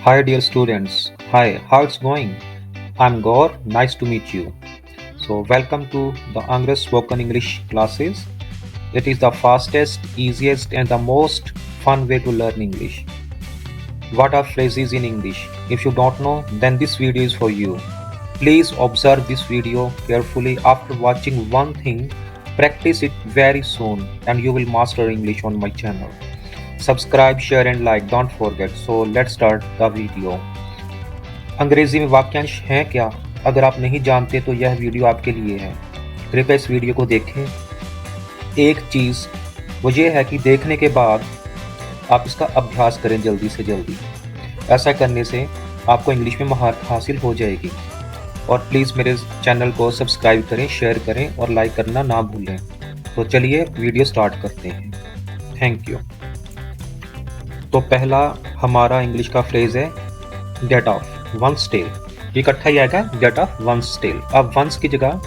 Hi, dear students. Hi, how it's going? I'm Gaur. Nice to meet you. So, welcome to the Angra Spoken English classes. It is the fastest, easiest, and the most fun way to learn English. What are phrases in English? If you don't know, then this video is for you. Please observe this video carefully. After watching one thing, practice it very soon, and you will master English on my channel. Subscribe, share, and like. Don't forget. So, let's start the video. अंग्रेजी में वाक्यांश हैं क्या? अगर आप नहीं जानते तो यह वीडियो आपके लिए है। कृपया इस वीडियो को देखें। एक चीज़ वो ये है कि देखने के बाद आप इसका अभ्यास करें जल्दी से जल्दी। ऐसा करने से आपको इंग्लिश में महारत हासिल हो जाएगी। और प्लीज़ मेरे चैनल को सब्सक्राइब करें, शेयर करें और लाइक करना ना भूलें। तो चलिए वीडियो स्टार्ट करते हैं। Thank you. तो पहला हमारा इंग्लिश का फ्रेज़ है गेट ऑफ वंस टेल। ये इकट्ठा ही आएगा गेट ऑफ वंस टेल। अब वंस की जगह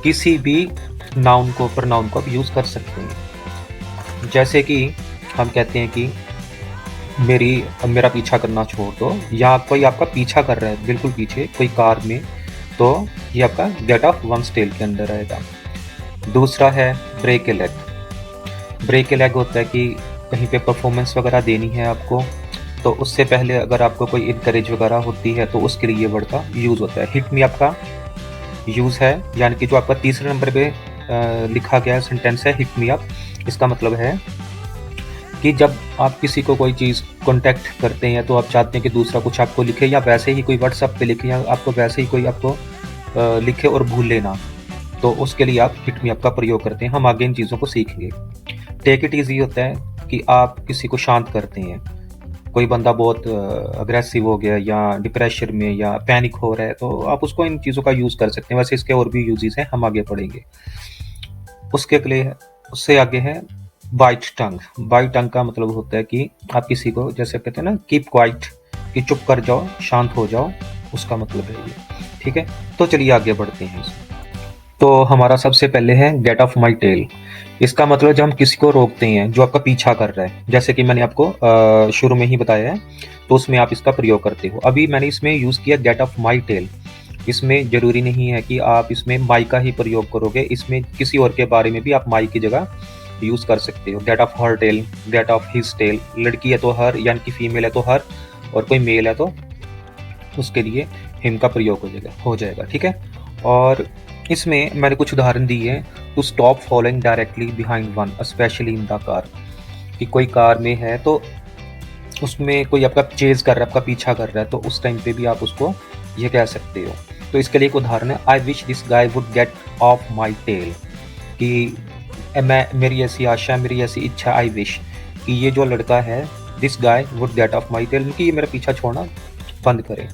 किसी भी नाउन को प्रोनाउन को आप यूज़ कर सकते हैं। जैसे कि हम कहते हैं कि मेरा पीछा करना छोड़ दो, या कोई आपका पीछा कर रहा है बिल्कुल पीछे कोई कार में, तो ये आपका गेट ऑफ वंस टेल के अंदर आएगा। दूसरा है break a leg. Break a leg होता है कि कहीं पे परफॉर्मेंस वगैरह देनी है आपको, तो उससे पहले अगर आपको कोई इनकरेज वगैरह होती है तो उसके लिए ये वर्ड का यूज़ होता है। हिट मी आपका यूज़ है, यानी कि जो आपका तीसरे नंबर पे लिखा गया सेंटेंस है हिट मी अप। इसका मतलब है कि जब आप किसी को कोई चीज़ कॉन्टैक्ट करते हैं तो आप चाहते हैं कि दूसरा कुछ आपको लिखे, या वैसे ही कोई व्हाट्सएप पे लिखे, या आपको वैसे ही कोई आपको लिखे और भूल लेना, तो उसके लिए आप हिट मी अप का प्रयोग करते हैं। हम आगे इन चीज़ों को सीखेंगे। टेक इट ईजी होता है कि आप किसी को शांत करते हैं। कोई बंदा बहुत अग्रेसिव हो गया या डिप्रेशन में या पैनिक हो रहा है, तो आप उसको इन चीज़ों का यूज़ कर सकते हैं। वैसे इसके और भी यूजेस हैं, हम आगे पढ़ेंगे। उससे आगे है बाइट टंग। बाइट टंग का मतलब होता है कि आप किसी को, जैसे कहते हैं ना कीप क्वाइट, कि चुप कर जाओ, शांत हो जाओ, उसका मतलब है ये। ठीक है, तो चलिए आगे बढ़ते हैं। तो हमारा सबसे पहले है गेट ऑफ माई टेल। इसका मतलब जब हम किसी को रोकते हैं जो आपका पीछा कर रहा है, जैसे कि मैंने आपको शुरू में ही बताया है, तो उसमें आप इसका प्रयोग करते हो। अभी मैंने इसमें यूज़ किया गेट ऑफ माई टेल। इसमें ज़रूरी नहीं है कि आप इसमें माई का ही प्रयोग करोगे, इसमें किसी और के बारे में भी आप माई की जगह यूज़ कर सकते हो। Get off her tail, get off his tail. लड़की है तो हर, यानी कि फीमेल है तो हर, और कोई मेल है तो उसके लिए हिम का प्रयोग हो जाएगा। ठीक है, और इसमें मैंने कुछ उदाहरण दिए हैं। To stop following directly behind one specially in the car, कि कोई कार में है तो उसमें कोई आपका चेज कर रहा है, आपका पीछा कर रहा है, तो उस टाइम पे भी आप उसको ये कह सकते हो। तो इसके लिए एक उदाहरण है, I wish this guy would get off my tail, कि मेरी ऐसी आशा, मेरी ऐसी इच्छा, आई विश कि ये जो लड़का है this guy would get off my tail, कि ये मेरा पीछा छोड़ना बंद करे।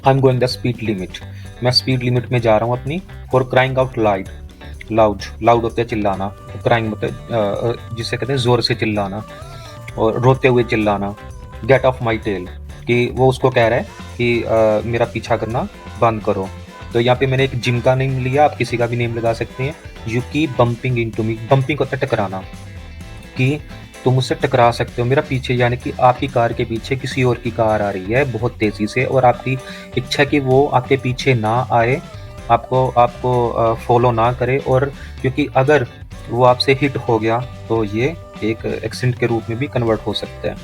I am going the speed limit, मैं स्पीड लिमिट में जा रहा हूँ अपनी। For crying out loud, loud होता है चिल्लाना, क्राइंग मतलब जिसे कहते हैं जोर से चिल्लाना और रोते हुए चिल्लाना। गेट ऑफ माई टेल, कि वो उसको कह रहा है कि मेरा पीछा करना बंद करो। तो यहाँ पे मैंने एक जिम का नेम लिया, आप किसी का भी नेम लगा सकते हैं। You keep bumping into me, bumping होता है टकराना, कि तुम मुझसे टकरा सकते हो मेरा पीछे, यानी कि आपकी कार के पीछे किसी और की कार आ रही है बहुत तेज़ी से, और आपकी इच्छा कि वो आपके पीछे ना आए, आपको फॉलो ना करे, और क्योंकि अगर वो आपसे हिट हो गया तो ये एक एक्सीडेंट के रूप में भी कन्वर्ट हो सकता है।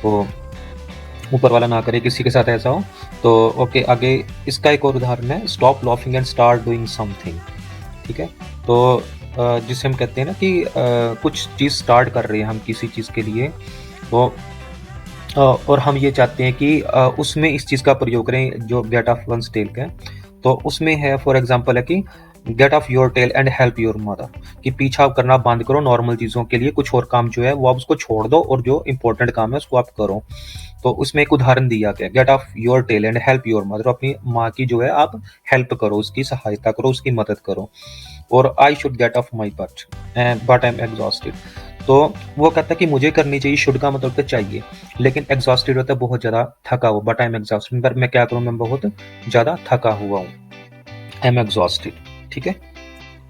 तो ऊपर वाला ना करे किसी के साथ ऐसा हो। तो ओके, आगे इसका एक और उदाहरण है, stop laughing and start doing something. ठीक है, तो जिसे हम कहते हैं ना कि कुछ चीज़ स्टार्ट कर रहे हैं हम किसी चीज़ के लिए, तो और हम ये चाहते हैं कि उसमें इस चीज़ का प्रयोग करें जो गेट ऑफ वंस टेल का है। तो उसमें है फॉर एग्जांपल है कि get off your tail and help your mother, कि पीछा करना बंद करो नॉर्मल चीज़ों के लिए, कुछ और काम जो है वो आप उसको छोड़ दो और जो इंपॉर्टेंट काम है उसको आप करो। तो उसमें एक उदाहरण दिया गया, get off your tail and help your mother, अपनी माँ की जो है आप हेल्प करो, उसकी सहायता करो, उसकी मदद करो। और I should get off my but I am exhausted, तो वो कहता है कि मुझे करनी चाहिए, शुड का मतलब तो चाहिए, लेकिन एग्जॉस्टेड होता है बहुत ज़्यादा थका हुआ, बट आई एम एग्जॉस्टेड, पर मैं क्या करूँ, मैं बहुत ज़्यादा थका हुआ हूँ, आई एम एग्जॉस्टेड। ठीक है,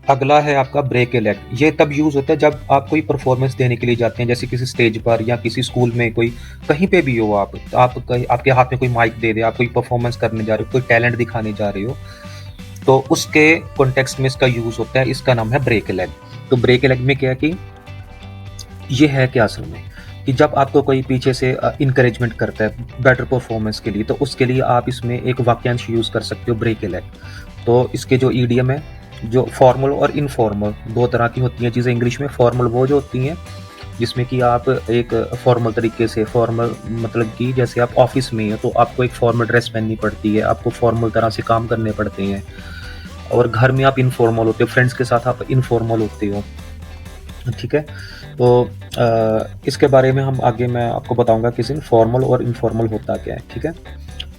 अगला है आपका ब्रेक ए लेग। ये तब यूज़ होता है जब आप कोई परफॉर्मेंस देने के लिए जाते हैं, जैसे किसी स्टेज पर या किसी स्कूल में, कोई कहीं पे भी हो आप, तो आप कहीं आपके हाथ में कोई माइक दे दे, आप कोई परफॉर्मेंस करने जा रहे हो, कोई टैलेंट दिखाने जा रहे हो, तो उसके कॉन्टेक्स्ट में इसका यूज़ होता है। इसका नाम है ब्रेक ए लेग। तो ब्रेक ए लेग में क्या है कि ये है क्या असल में, कि जब आपको कोई पीछे से इंकरेजमेंट करता है बेटर परफॉर्मेंस के लिए, तो उसके लिए आप इसमें एक वाक्यांश यूज़ कर सकते हो, ब्रेक ए लेग। तो इसके जो ईडीएम है, जो फॉर्मल और इनफॉर्मल दो तरह की होती हैं चीज़ें इंग्लिश में। फॉर्मल वो जो होती हैं जिसमें कि आप एक फॉर्मल तरीके से, फॉर्मल मतलब कि जैसे आप ऑफिस में हैं तो आपको एक फॉर्मल ड्रेस पहननी पड़ती है, आपको फॉर्मल तरह से काम करने पड़ते हैं। और घर में आप इनफॉर्मल होते हो, फ्रेंड्स के साथ आप इनफॉर्मल होते हो, ठीक है। तो इसके बारे में हम आगे मैं आपको बताऊंगा किस दिन फॉर्मल और इनफॉर्मल होता क्या है, ठीक है।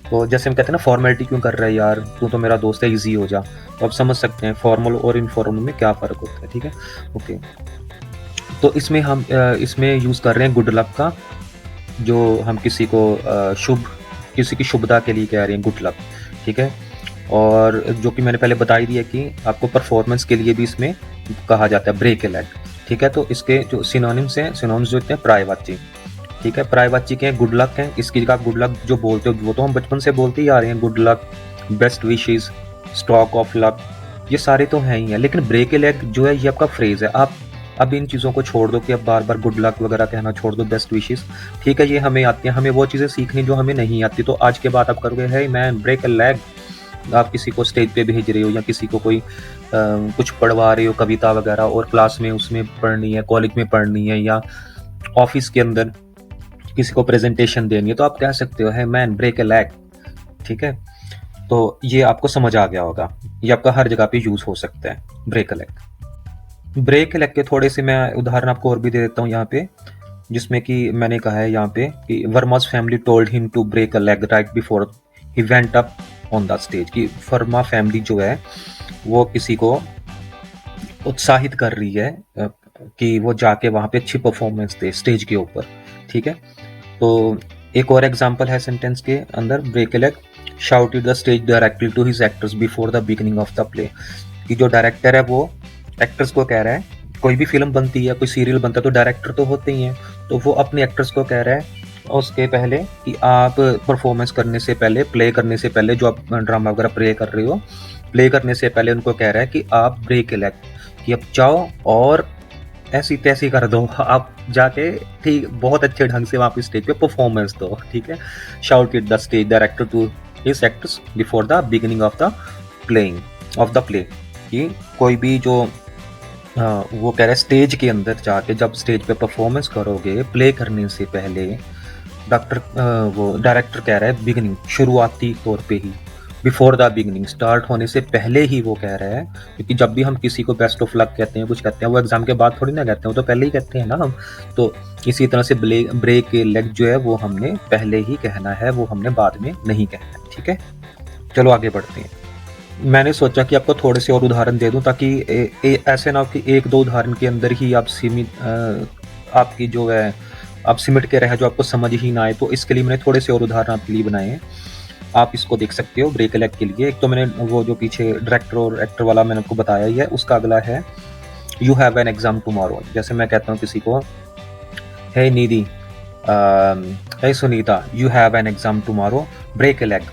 तो जैसे हम कहते हैं ना, फॉर्मेलिटी क्यों कर रहा है यार, तू तो मेरा दोस्त है, इजी हो जा, तो आप समझ सकते हैं फॉर्मल और इनफॉर्मल में क्या फ़र्क होता है, ठीक है। ओके, तो इसमें हम इसमें यूज़ कर रहे हैं गुड लक का, जो हम किसी को किसी की शुभदा के लिए कह रहे हैं, गुड लक, ठीक है। और जो कि मैंने पहले बता ही दिया कि आपको परफॉर्मेंस के लिए भी इसमें कहा जाता है ब्रेक ए लेग, ठीक है। तो इसके जो सिनोनिम्स हैं, सिनोनिम्स जो होते हैं पर्यायवाची, ठीक है, पर्यायवाची के गुड लक है। इसकी जगह आप गुड लक जो बोलते हो वो तो हम बचपन से बोलते ही आ रहे हैं, good luck, best wishes, stroke of luck, ये सारे तो हैं ही हैं। लेकिन ब्रेक ए लेग जो है ये आपका फ्रेज है। आप अब इन चीज़ों को छोड़ दो कि अब बार बार गुड लक वगैरह कहना छोड़ दो, बेस्ट विशेस, ठीक है, ये हमें आती है, हमें वो चीज़ें सीखनी जो हमें नहीं आती। तो आज के बाद आप करोगे है मैन ब्रेक ए लेग, आप किसी को स्टेज पे भेज रहे हो या किसी को कोई कुछ पढ़वा रहे हो कविता वगैरह, और क्लास में उसमें पढ़नी है, कॉलेज में पढ़नी है, या ऑफिस के अंदर किसी को प्रेजेंटेशन देनी है, तो आप कह सकते हो है मैन ब्रेक ए लेग, ठीक है। तो ये आपको समझ आ गया होगा, ये आपका हर जगह पे यूज हो सकता है break a leg. Break a leg के थोड़े से मैं उदाहरण आपको और भी दे देता हूँ यहाँ पे, जिसमें कि मैंने कहा है यहाँ पे कि Verma's family told him to break a leg right before he went up on the stage, कि वर्मा फैमिली जो है वो किसी को उत्साहित कर रही है कि वो जाके वहाँ पे अच्छी परफॉर्मेंस दे स्टेज के ऊपर, ठीक है। तो एक और एग्जांपल है सेंटेंस के अंदर, break a leg shouted the stage directly to his actors before the beginning of the play, कि जो डायरेक्टर है वो एक्टर्स को कह रहा है, कोई भी फिल्म बनती है, कोई सीरियल बनता है तो डायरेक्टर तो होते ही हैं, तो वो अपने एक्टर्स को कह रहा है उसके पहले कि आप परफॉर्मेंस करने से पहले, प्ले करने से पहले, जो आप ड्रामा वगैरह प्ले कर रहे हो, प्ले करने से पहले उनको कह रहा है कि आप ब्रेक ए लेग, कि अब जाओ और ऐसी तैसी कर दो, आप जाके ठीक बहुत अच्छे ढंग से वहाँ पे स्टेज पे परफॉर्मेंस दो, ठीक है। Shouted the stage director to his actors before the beginning of the playing of the play, कि कोई भी जो वो कह रहा है स्टेज के अंदर जाके जब स्टेज पे परफॉर्मेंस करोगे प्ले करने से पहले, वो डायरेक्टर कह रहा है बिगिनिंग, शुरुआती तौर पे ही, बिफोर द बिगिनिंग, स्टार्ट होने से पहले ही वो कह रहा है, क्योंकि जब भी हम किसी को बेस्ट ऑफ लक कहते हैं, कुछ कहते हैं, वो एग्जाम के बाद थोड़ी ना कहते हैं, वो तो पहले ही कहते हैं ना हम। तो इसी तरह से ब्रेक लेग जो है वो हमने पहले ही कहना है, वो हमने बाद में नहीं कहना है, ठीक है। चलो आगे बढ़ते हैं। मैंने सोचा कि आपको थोड़े से और उदाहरण दे दूं, ताकि ऐसे ना हो कि एक दो उदाहरण के अंदर ही आप सीमित आपकी जो है आप सिमट के रहे, जो आपको समझ ही ना आए। तो इसके लिए मैंने थोड़े से और उदाहरण आपके लिए बनाए हैं, आप इसको देख सकते हो ब्रेक ए लेग के लिए। एक तो मैंने वो जो पीछे डायरेक्टर और एक्टर वाला मैंने आपको बताया ही है, उसका अगला है you have an exam tomorrow. जैसे मैं कहता हूँ किसी को, hey Nidhi, hey Sunita, you have an exam tomorrow, break a leg,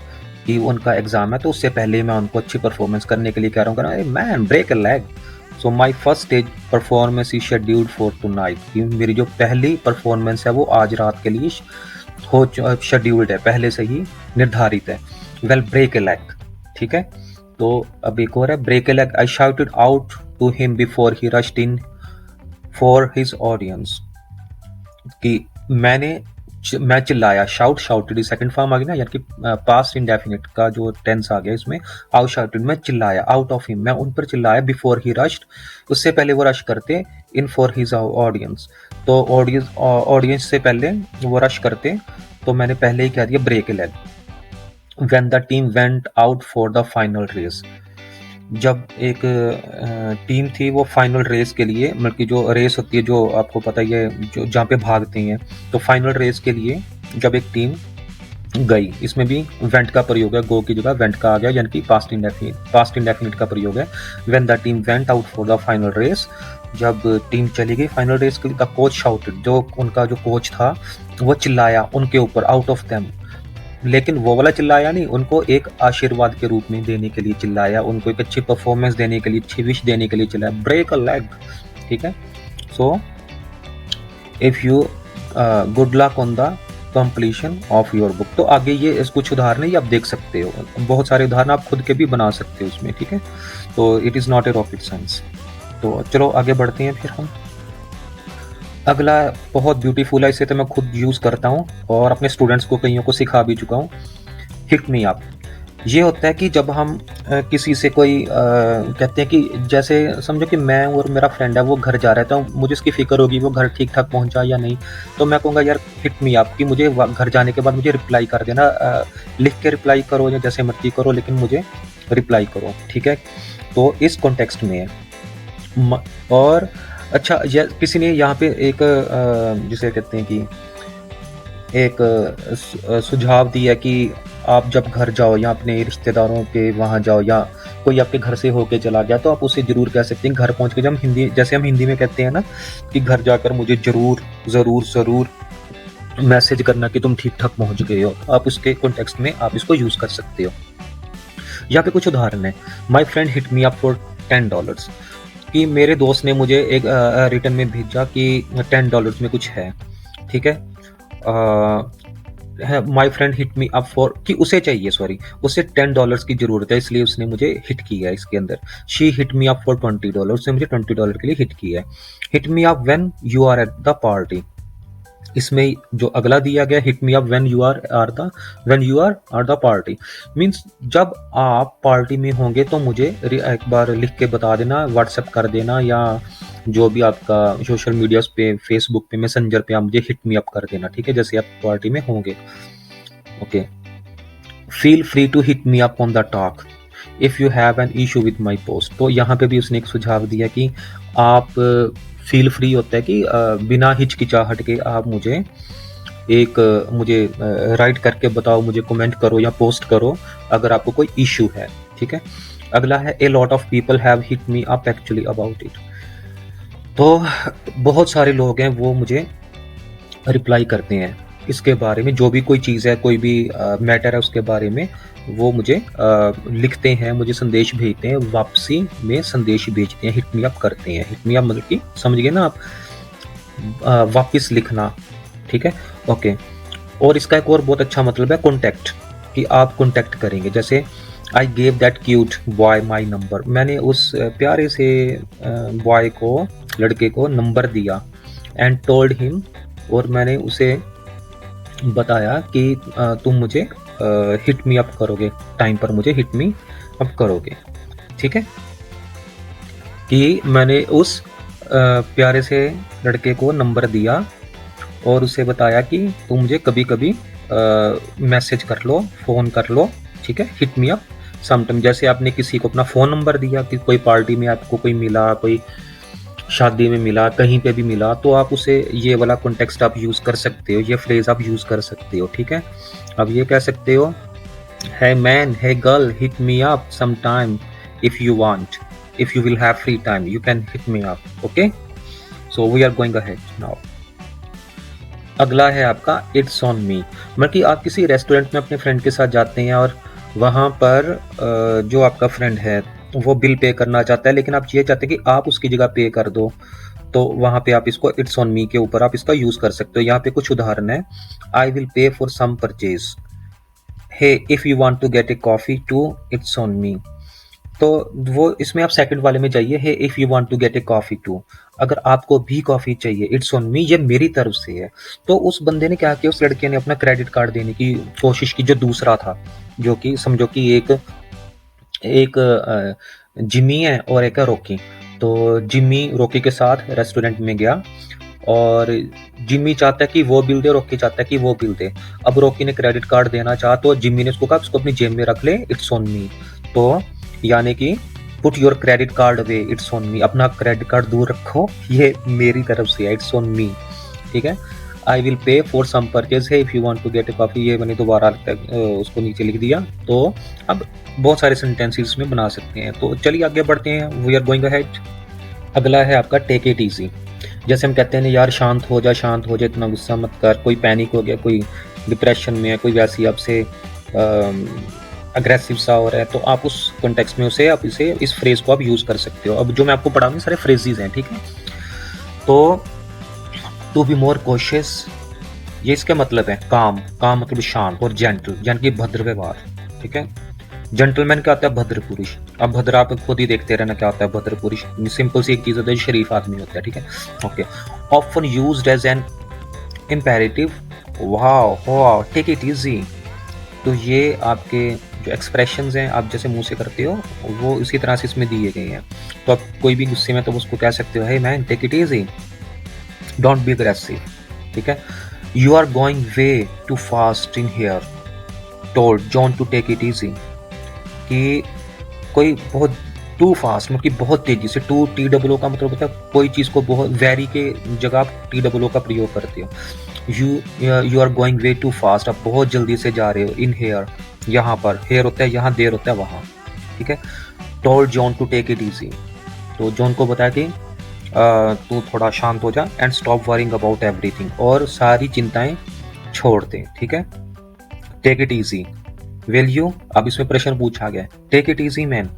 कि उनका एग्जाम है तो उससे पहले मैं उनको अच्छी परफॉर्मेंस करने के लिए कह रहा हूँ, man break a leg, so my first stage performance is scheduled for tonight, कि मेरी जो पहली परफॉर्मेंस है वो आज रात के लिए हो शेड्यूल्ड है, पहले से ही निर्धारित है। वेल ब्रेक ए लेग, ठीक है। तो अब एक और है break a leg, I shouted out to him before he rushed in for his audience, कि मैं चिल्लाया, शाउटेड सेकंड फॉर्म आ गई ना, यानी कि पास्ट इंडेफिनिट का जो टेंस आ गया इसमें, आउट शाउटेड, मैं चिल्लाया, आउट ऑफ हिम, मैं उन पर चिल्लाया, बिफोर ही रश्ड, उससे पहले वो रश करते, इन फॉर हिज ऑडियंस, तो ऑडियंस से पहले वो रश करते, तो मैंने पहले ही कह दिया break a leg. When the team went out for the final race, जब एक टीम थी वो फाइनल रेस के लिए, मतलब कि जो रेस होती है, जो आपको पता ही है, जो जहाँ पे भागते हैं, तो फाइनल रेस के लिए जब एक टीम गई, इसमें भी वेंट का प्रयोग है, गो की जगह वेंट का आ गया, यानी कि पास्ट इंडेफिनिट का प्रयोग है। When the team went out for the final race, जब टीम चली गई फाइनल रेस के लिए, द कोच शाउटेड, जो उनका जो कोच था वो चिल्लाया उनके ऊपर, आउट ऑफ देम, लेकिन वो वाला चिल्लाया नहीं, उनको एक आशीर्वाद के रूप में देने के लिए चिल्लाया, उनको एक अच्छी परफॉर्मेंस देने के लिए, अच्छी विश देने के लिए चिल्लाया, ब्रेक अ लेग, ठीक है। So if you good luck on the completion of your book. तो आगे ये कुछ उदाहरण ये आप देख सकते हो, बहुत सारे उदाहरण आप खुद के भी बना सकते हो उसमें, ठीक है। तो it is not a rocket science. तो चलो आगे बढ़ते हैं फिर हम। अगला बहुत ब्यूटीफुल है, इसे तो मैं खुद यूज़ करता हूँ और अपने स्टूडेंट्स को कईयों को सिखा भी चुका हूँ। Hit me up. ये होता है कि जब हम किसी से कोई कहते हैं कि जैसे समझो कि मैं और मेरा फ्रेंड है, वो घर जा रहा है, तो मुझे उसकी फ़िक्र होगी वो घर ठीक-ठाक पहुँचा या नहीं। तो मैं कहूँगा यार हिट मी अप, कि मुझे घर जाने के बाद मुझे रिप्लाई कर देना, लिख के रिप्लाई करो या जैसे मर्ज़ी करो, लेकिन मुझे रिप्लाई करो, ठीक है। तो इस कॉन्टेक्स्ट में है। और अच्छा, किसी ने यहाँ पे एक जिसे कहते हैं कि एक सुझाव दिया कि आप जब घर जाओ या अपने रिश्तेदारों के वहाँ जाओ, या कोई आपके घर से होके चला गया, तो आप उसे ज़रूर कह सकते हैं घर पहुँच के, जब जैसे हम हिंदी में कहते हैं ना कि घर जाकर मुझे ज़रूर मैसेज करना कि तुम ठीक ठाक पहुँच गए हो, आप उसके कॉन्टेक्स्ट में आप इसको यूज़ कर सकते हो। यहाँ पे कुछ उदाहरण है। My friend hit me up for $10, कि मेरे दोस्त ने मुझे एक रिटर्न में भेजा कि $10 में कुछ है, ठीक है। My friend hit me up for, कि उसे चाहिए, सॉरी, उसे $10 की जरूरत है, इसलिए उसने मुझे हिट किया है इसके अंदर। She hit me up for $20, उसने मुझे $20 के लिए हिट किया है। Hit me up when you are at the party, इसमें जो अगला दिया गया, hit me up when you are the party, means जब आप पार्टी में होंगे तो मुझे एक बार लिख के बता देना, व्हाट्सएप कर देना, या जो भी आपका सोशल मीडिया पे, फेसबुक पे, मैसेंजर पे आप मुझे हिट मी अप कर देना, ठीक है, जैसे आप पार्टी में होंगे। Okay. Feel free to hit me up on the talk if you have an issue with my post. तो यहाँ पे भी उसने एक सुझाव दिया कि आप फील फ्री होता है कि बिना हिचकिचाहट के आप मुझे राइट करके बताओ, मुझे कमेंट करो या पोस्ट करो अगर आपको कोई इशू है, ठीक है। अगला है a lot of people have hit me up actually about it. तो बहुत सारे लोग हैं वो मुझे रिप्लाई करते हैं इसके बारे में, जो भी कोई चीज़ है, कोई भी मैटर है, उसके बारे में वो मुझे लिखते हैं, मुझे संदेश भेजते हैं, वापसी में संदेश भेजते हैं, हिट मी अप करते हैं। हिट मी अप मतलब कि समझ गए ना आप, वापस लिखना, ठीक है। ओके। और इसका एक और बहुत अच्छा मतलब है कॉन्टैक्ट, कि आप कॉन्टैक्ट करेंगे, जैसे I gave that cute boy my number, मैंने उस प्यारे से बॉय को, लड़के को नंबर दिया, एंड टोल्ड हिम, और मैंने उसे बताया कि तुम मुझे हिट मी अप करोगे, टाइम पर मुझे हिट मी अप करोगे, ठीक है। कि मैंने उस प्यारे से लड़के को नंबर दिया और उसे बताया कि तुम मुझे कभी कभी मैसेज कर लो, फ़ोन कर लो, ठीक है, हिट मी अप समटाइम। जैसे आपने किसी को अपना फ़ोन नंबर दिया कि कोई पार्टी में आपको कोई मिला, कोई शादी में मिला, कहीं पे भी मिला, तो आप उसे ये वाला कॉन्टेक्स्ट आप यूज़ कर सकते हो, ये फ्रेज़ आप यूज़ कर सकते हो, ठीक है। अब ये कह सकते हो, hey man, hey girl, hit me up sometime if you want. If you will have free time, you can hit me up. Okay? So we are going ahead now. अगला है आपका It's on me। मतलब कि आप किसी restaurant में अपने friend के साथ जाते हैं और वहाँ पर जो आपका फ्रेंड है वो बिल पे करना चाहता है, लेकिन आप ये चाहते हैं कि आप उसकी जगह पे कर दो, तो वहाँ पे आप इसको इट्स ऑन मी के ऊपर आप इसका यूज़ कर सकते हो। यहाँ पे कुछ उदाहरण है। I will pay for some purchase, hey if you want to get a coffee too, it's on me. तो वो इसमें आप सेकंड वाले में जाइए, hey if you want to get a coffee too, अगर आपको भी कॉफ़ी चाहिए, इट्स ऑन मी, ये मेरी तरफ से है। तो उस बंदे ने क्या किया, उस लड़के ने अपना क्रेडिट कार्ड देने की कोशिश की, जो दूसरा था, जो कि समझो कि एक जिमी है और एक है रॉकी। तो जिमी रॉकी के साथ रेस्टोरेंट में गया और जिमी चाहता है कि वो बिल दे, रॉकी चाहता है कि वो बिल दे। अब रॉकी ने क्रेडिट कार्ड देना चाहा तो जिमी ने उसको कहा उसको अपनी जेब में रख ले, इट्स ऑन मी। तो यानी कि put your credit card away, it's on मी, अपना क्रेडिट कार्ड दूर रखो, ये मेरी तरफ से है, इट्स ऑन मी, ठीक है। I will pay for some purchase hey if you want to get a coffee, ये मैंने दोबारा उसको नीचे लिख दिया। तो अब बहुत सारे सेंटेंसेस इसमें बना सकते हैं। तो चलिए आगे बढ़ते हैं, वी आर गोइंग अहेड। अगला है आपका टेक इट ईजी। जैसे हम कहते हैं ना यार शांत हो जा, शांत हो जा, इतना गुस्सा मत कर, कोई पैनिक हो गया, कोई डिप्रेशन में है, कोई वैसी आपसे अग्रेसिव सा हो रहा है, तो आप उस कॉन्टेक्स्ट में उसे आप इसे इस फ्रेज को आप यूज़ कर सकते हो। अब जो मैं आपको पढ़ा हूँ सारे फ्रेजेस हैं, ठीक है। तो टू बी मोर कॉशियस, ये इसका मतलब है काम, काम मतलब शांत, और जेंटल यानी कि भद्र व्यवहार, ठीक है। जेंटलमैन क्या होता है? भद्र पुरुष। अब भद्र आप खुद ही देखते रहना क्या होता है भद्र पुरुष, सिंपल सी एक चीज होता है, शरीफ आदमी होता है, ठीक है। Okay, often used as an imperative, wow wow, take it easy. तो ये आपके जो एक्सप्रेशंस हैं आप जैसे मुंह से करते हो वो इसी तरह से इसमें दिए गए हैं। तो आप कोई भी गुस्से में तो उसको कह सकते हो, hey man take it easy, don't be aggressive, ठीक है। You are going way too fast in here, told John to take it easy. कि कोई बहुत टू फास्ट मतलब कि बहुत तेजी से, टू टी डबल ओ का मतलब होता है कोई चीज़ को बहुत, वेरी के जगह आप टी डबल ओ का प्रयोग करते हो। You are going way too fast, आप बहुत जल्दी से जा रहे हो। इन हेयर, यहाँ पर हेयर होता है यहाँ, देर होता है वहाँ, ठीक है। Told John to take it easy, तो जॉन को बताया कि तू थोड़ा शांत हो जा, and stop worrying about everything, और सारी चिंताएं छोड़ दे, ठीक है। Take it easy, will you, अब इसमें प्रश्न पूछा गया, टेक इट ईजी मैन,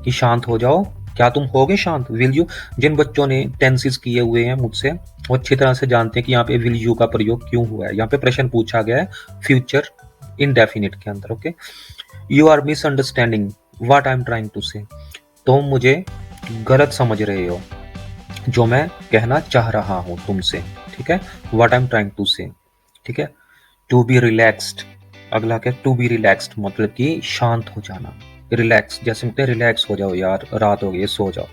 कि शांत हो जाओ, क्या तुम होगे शांत? विल यू, जिन बच्चों ने टेंसेस किए हुए हैं मुझसे वो अच्छी तरह से जानते हैं कि यहाँ पे विल यू का प्रयोग क्यों हुआ है। यहाँ पे प्रश्न पूछा गया है फ्यूचर इनडेफिनिट के अंदर, okay. You are misunderstanding what I am trying to say, तुम मुझे गलत समझ रहे हो जो मैं कहना चाह रहा हूं तुमसे, ठीक है। What I am trying to say, ठीक है। टू बी रिलैक्स्ड, अगला क्या? टू बी रिलैक्स्ड मतलब कि शांत हो जाना, रिलैक्स, जैसे कहते हैं रिलैक्स हो जाओ यार, रात हो गई सो जाओ।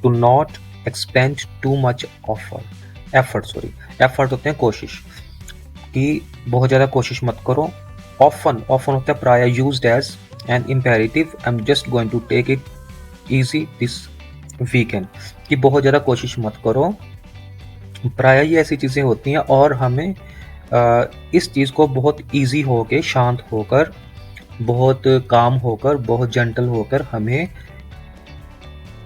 To not expend too much of effort, sorry effort होते हैं कोशिश, कि बहुत ज़्यादा कोशिश मत करो। ऑफन, ऑफन होता है प्राय, used as an imperative, I am just going to take it easy this weekend, कि बहुत ज़्यादा कोशिश मत करो। प्राय ये ऐसी चीज़ें होती हैं और हमें इस चीज़ को बहुत ईजी होकर, शांत होकर, बहुत काम होकर, बहुत जेंटल होकर हमें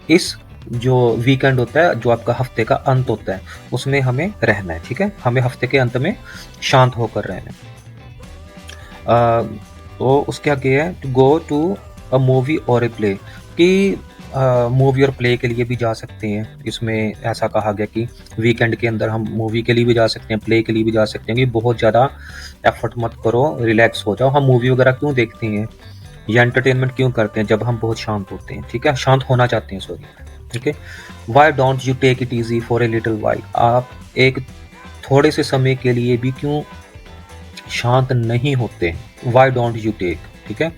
इस जो वीकेंड होता है, जो आपका हफ्ते का अंत होता है, उसमें हमें रहना है, ठीक है। हमें हफ्ते के अंत में शांत होकर रहना है। तो उसके आगे है to go to a movie और ए प्ले, कि मूवी और प्ले के लिए भी जा सकते हैं। इसमें ऐसा कहा गया कि वीकेंड के अंदर हम मूवी के लिए भी जा सकते हैं, प्ले के लिए भी जा सकते हैं, कि बहुत ज़्यादा एफर्ट मत करो, रिलैक्स हो जाओ। हम मूवी वगैरह क्यों देखते हैं या एंटरटेनमेंट क्यों करते हैं? जब हम बहुत शांत होते हैं, ठीक है, शांत होना चाहते हैं, सॉरी, ठीक है। Why don't you take it easy for a little while, आप एक थोड़े से समय के लिए भी क्यों शांत नहीं होते? वाई डोंट यू टेक, ठीक है।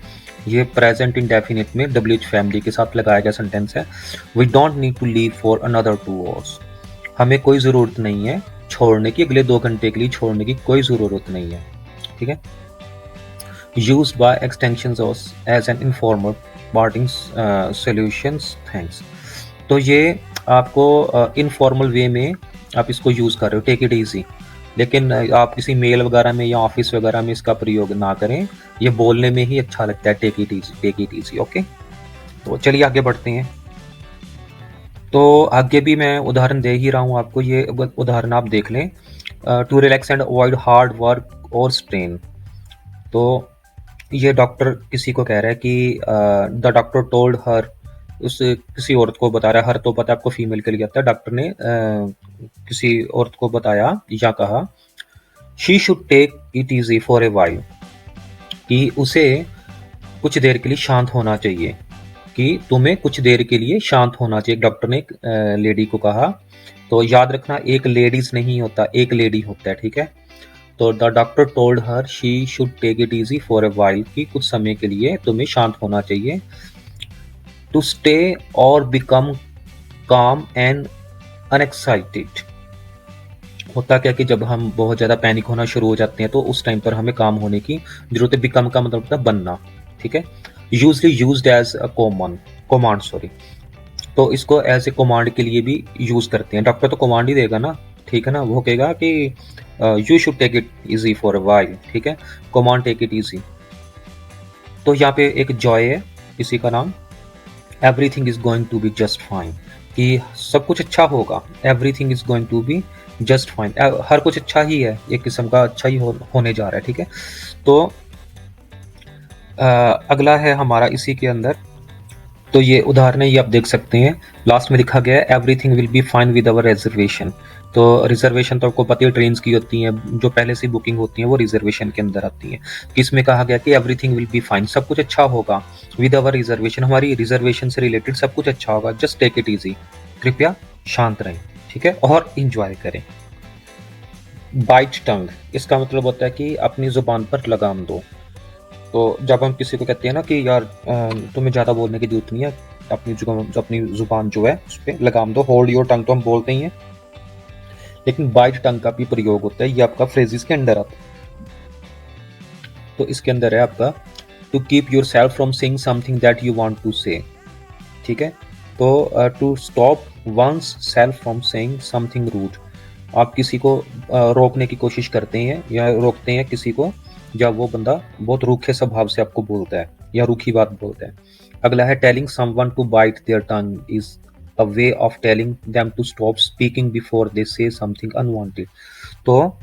ये प्रेजेंट इंडेफिनिट में WH फैमिली के साथ लगाया गया सेंटेंस है। We don't need to leave for another 2 hours, हमें कोई ज़रूरत नहीं है छोड़ने की, अगले 2 घंटे के लिए छोड़ने की कोई ज़रूरत नहीं है, ठीक है। Used by extensions as an informal parting solutions, thanks। तो ये आपको इनफॉर्मल वे में आप इसको यूज़ कर रहे हो, टेक इट ईजी, लेकिन आप किसी मेल वगैरह में या ऑफिस वगैरह में इसका प्रयोग ना करें। ये बोलने में ही अच्छा लगता है, take it easy, take it easy, okay. तो चलिए आगे बढ़ते हैं। तो आगे भी मैं उदाहरण दे ही रहा हूँ आपको, ये उदाहरण आप देख लें। To relax and avoid hard work और स्ट्रेन, तो ये डॉक्टर किसी को कह रहा है कि द डॉक्टर टोल्ड हर, उस किसी औरत को बता रहा है, हर तो पता है आपको फीमेल के लिए आता है, डॉक्टर ने किसी औरत को बताया या कहा, she should take it easy for a while, कि उसे कुछ देर के लिए शांत होना चाहिए, कि तुम्हें कुछ देर के लिए शांत होना चाहिए, डॉक्टर ने लेडी को कहा। तो याद रखना एक लेडीज नहीं होता, एक लेडी होता है, ठीक है। तो the doctor told her she should take it easy for a while, कि कुछ समय के लिए तुम्हें शांत होना चाहिए। टू स्टे और बिकम काम एंड अनएक्साइटेड, होता क्या कि जब हम बहुत ज़्यादा पैनिक होना शुरू हो जाते हैं तो उस टाइम पर हमें काम होने की जरूरत है। बिकम का मतलब होता है बनना, ठीक है। Usually used as a command, sorry, तो इसको एज ए कमांड के लिए भी यूज करते हैं। डॉक्टर तो कमांड ही देगा ना, ठीक है ना, वो कहेगा कि you should take it easy for a while, ठीक है, come on take it easy. तो यहाँ पे एक जॉय है किसी का नाम, everything is going to be just fine, कि सब कुछ अच्छा होगा, everything is going to be just fine, हर कुछ अच्छा ही है, एक किस्म का अच्छा ही होने जा रहा है, ठीक है। तो अगला है हमारा इसी के अंदर, तो ये उदाहरण है, ये आप देख सकते हैं, लास्ट में लिखा गया है everything will be fine with our reservation. तो रिजर्वेशन तो आपको पता है ट्रेन की होती हैं, जो पहले से बुकिंग होती है वो रिजर्वेशन के अंदर आती है। इसमें कहा गया कि एवरीथिंग विल बी फाइन, सब कुछ अच्छा होगा, विद अवर रिजर्वेशन, हमारी रिजर्वेशन से रिलेटेड सब कुछ अच्छा होगा, जस्ट टेक इट इजी, कृपया शांत रहें, ठीक है, और इंजॉय करें। बाइट टंग, इसका मतलब होता है कि अपनी जुबान पर लगाम दो। तो जब हम किसी को कहते हैं ना कि यार तुम्हें ज़्यादा बोलने की जरूरत नहीं है, अपनी जुबान जो है उस पर लगाम दो, होल्ड योर टंग तो हम बोलते ही हैं, लेकिन बाइट टंग का भी प्रयोग होता है, ये आपका फ्रेजेस के अंदर आता है। तो इसके अंदर है आपका to keep yourself from saying something that you want to say, ठीक है। तो to stop oneself from saying something rude, आप किसी को रोकने की कोशिश करते हैं या रोकते हैं किसी को जब वो बंदा बहुत रूखे स्वभाव से आपको बोलता है या रूखी बात बोलता है। अगला है telling someone to bite their tongue is a way of telling them to stop speaking before they say something unwanted. तो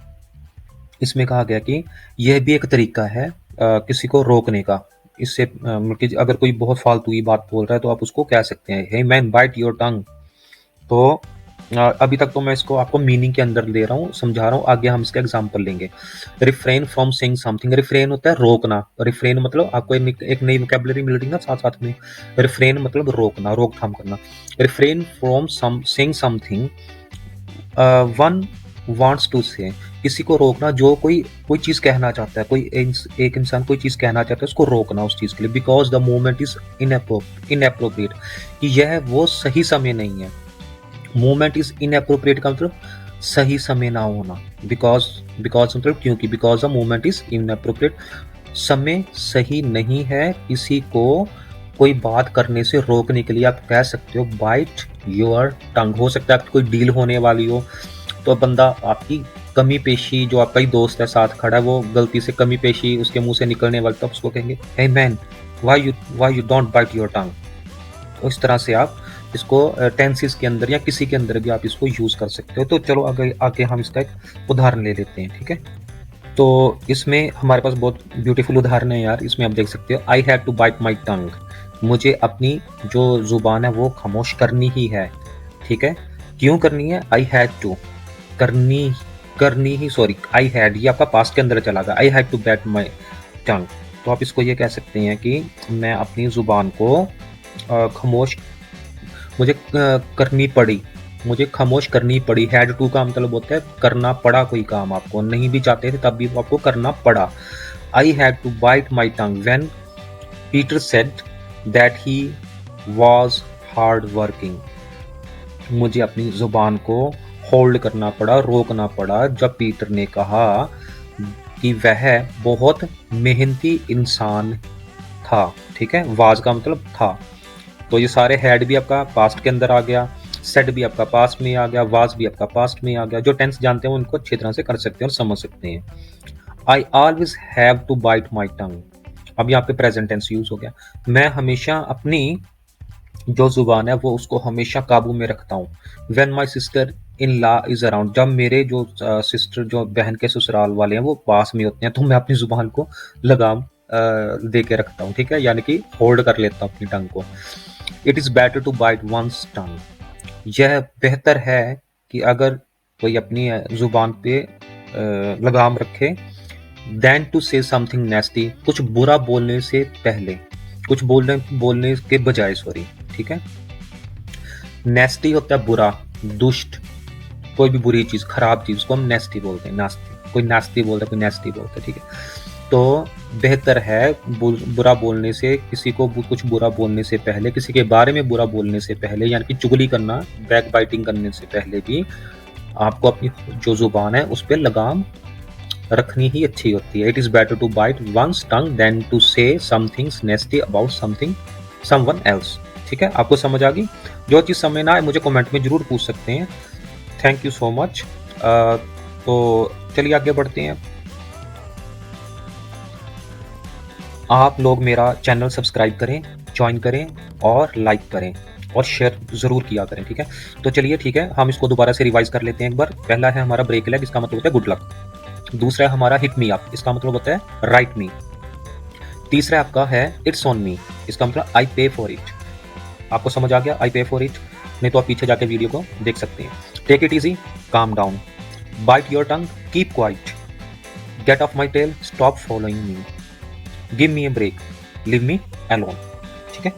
इसमें कहा गया कि यह भी एक तरीका है किसी को रोकने का। इससे अगर कोई बहुत फालतू की बात बोल रहा है तो आप उसको कह सकते हैं, hey man bite your tongue. तो अभी तक तो मैं इसको आपको मीनिंग के अंदर दे रहा हूँ, समझा रहा हूँ, आगे हम इसका एग्जांपल लेंगे। Refrain from saying something, refrain होता है रोकना, रिफ्रेन मतलब आपको एक नई वोकैबुलरी मिल रही है ना साथ साथ में, रिफ्रेन मतलब रोकना, रोकथाम करना। Refrain from saying something one wants to say, किसी को रोकना जो कोई चीज कहना चाहता है, एक इंसान कोई चीज कहना चाहता है, उसको रोकना उस चीज के लिए, because the moment is inappropriate, कि यह वो सही समय नहीं है। मोमेंट इज इनअप्रोप्रिएट का मतलब सही समय ना होना, बिकॉज मतलब क्योंकि, because the moment is inappropriate, समय सही नहीं है किसी को कोई बात करने से रोकने के लिए आप कह सकते हो बाइट योर टंग। हो सकता है कोई डील होने वाली हो, तो बंदा आपकी कमी पेशी, जो आपका ही दोस्त है साथ खड़ा है, वो गलती से कमी पेशी उसके मुंह से निकलने वाली, तो उसको कहेंगे hey man why you don't bite your tongue. तो इस तरह से आप इसको टेंसेस के अंदर या किसी के अंदर भी आप इसको यूज कर सकते हो। तो चलो आगे हम इसका एक उदाहरण ले लेते हैं, ठीक है। तो इसमें हमारे पास बहुत ब्यूटीफुल उदाहरण है यार, इसमें आप देख सकते हो आई हैड टू बाइट माई टंग, मुझे अपनी जो जुबान है वो खामोश करनी ही है, ठीक है। क्यों करनी है? आई हैड टू, करनी ही, सॉरी आई हैड, ये आपका पास्ट के अंदर चला गया, आई हैड टू बाइट माई टंग। तो आप इसको ये कह सकते हैं कि मैं अपनी जुबान को खामोश, मुझे करनी पड़ी, मुझे खामोश करनी पड़ी। हैड टू का मतलब होता है करना पड़ा, कोई काम आपको नहीं भी चाहते थे तब भी आपको करना पड़ा। I had to bite my tongue when Peter said that he was hard working, मुझे अपनी जुबान को होल्ड करना पड़ा, रोकना पड़ा जब पीटर ने कहा कि वह बहुत मेहनती इंसान था, ठीक है। वाज का मतलब था, तो ये सारे हैड भी आपका पास्ट के अंदर आ गया, सेड भी आपका पास्ट में आ गया, वाज भी आपका पास्ट में आ गया। जो टेंस जानते हैं उनको अच्छी तरह से कर सकते हैं और समझ सकते हैं। I always have to bite my tongue, अब यहाँ पे प्रेजेंट टेंस यूज हो गया, मैं हमेशा अपनी जो जुबान है वो उसको हमेशा काबू में रखता हूँ। When my sister in law is around, जब मेरे जो सिस्टर, जो बहन के ससुराल वाले हैं वो पास में होते हैं, तो मैं अपनी जुबान को लगाम दे के रखता हूँ, ठीक है, यानी कि होल्ड कर लेता हूँ अपनी टंग को। It is better to bite one's tongue, यह बेहतर है कि अगर कोई अपनी जुबान पे लगाम रखे, देन टू से समथिंग नेस्टी, कुछ बुरा बोलने से पहले, कुछ बोलने के बजाय, सॉरी, ठीक है। नेस्टी होता है बुरा, दुष्ट, कोई भी बुरी चीज, खराब चीज को हम नेस्टी बोलते हैं, नास्ती, कोई नास्ती बोलता है, कोई नेस्टी बोलता है, ठीक है। तो बेहतर है बुरा बोलने से, किसी को कुछ बुरा बोलने से पहले, किसी के बारे में बुरा बोलने से पहले, यानी कि चुगली करना, बैक बाइटिंग करने से पहले भी आपको अपनी जो जुबान है उस पर लगाम रखनी ही अच्छी होती है। It is better to bite one's tongue than to say somethings nasty about someone else, ठीक है। आपको समझ आ गई? जो चीज समझ ना आए मुझे कमेंट में जरूर पूछ सकते हैं। Thank you so much. तो चलिए आगे बढ़ते हैं। आप लोग मेरा चैनल सब्सक्राइब करें, जॉइन करें और लाइक करें और शेयर ज़रूर किया करें, ठीक है? तो चलिए ठीक है, हम इसको दोबारा से रिवाइज़ कर लेते हैं एक बार। पहला है हमारा ब्रेक लेग, इसका मतलब होता है गुड लक। दूसरा है हमारा हिट मी अप, इसका मतलब होता है राइट मी। तीसरा आपका है इट्स ऑन मी, इसका मतलब आई पे फॉर इट। आपको समझ आ गया आई पे फॉर इट? नहीं तो आप पीछे जाके वीडियो को देख सकते हैं। Take it easy, calm down, bite your tongue, keep quiet, get off my tail, stop following me, give me a break, leave me alone. ठीक है,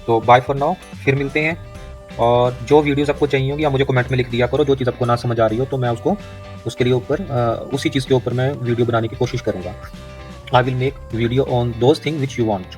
तो बाय फॉर नाउ, फिर मिलते हैं। और जो वीडियोस आपको चाहिए होंगी आप मुझे कमेंट में लिख दिया करो, जो चीज़ आपको ना समझ आ रही हो तो मैं उसको उसके लिए ऊपर उसी चीज़ के ऊपर मैं वीडियो बनाने की कोशिश करूँगा। I will make video on those thing which you want.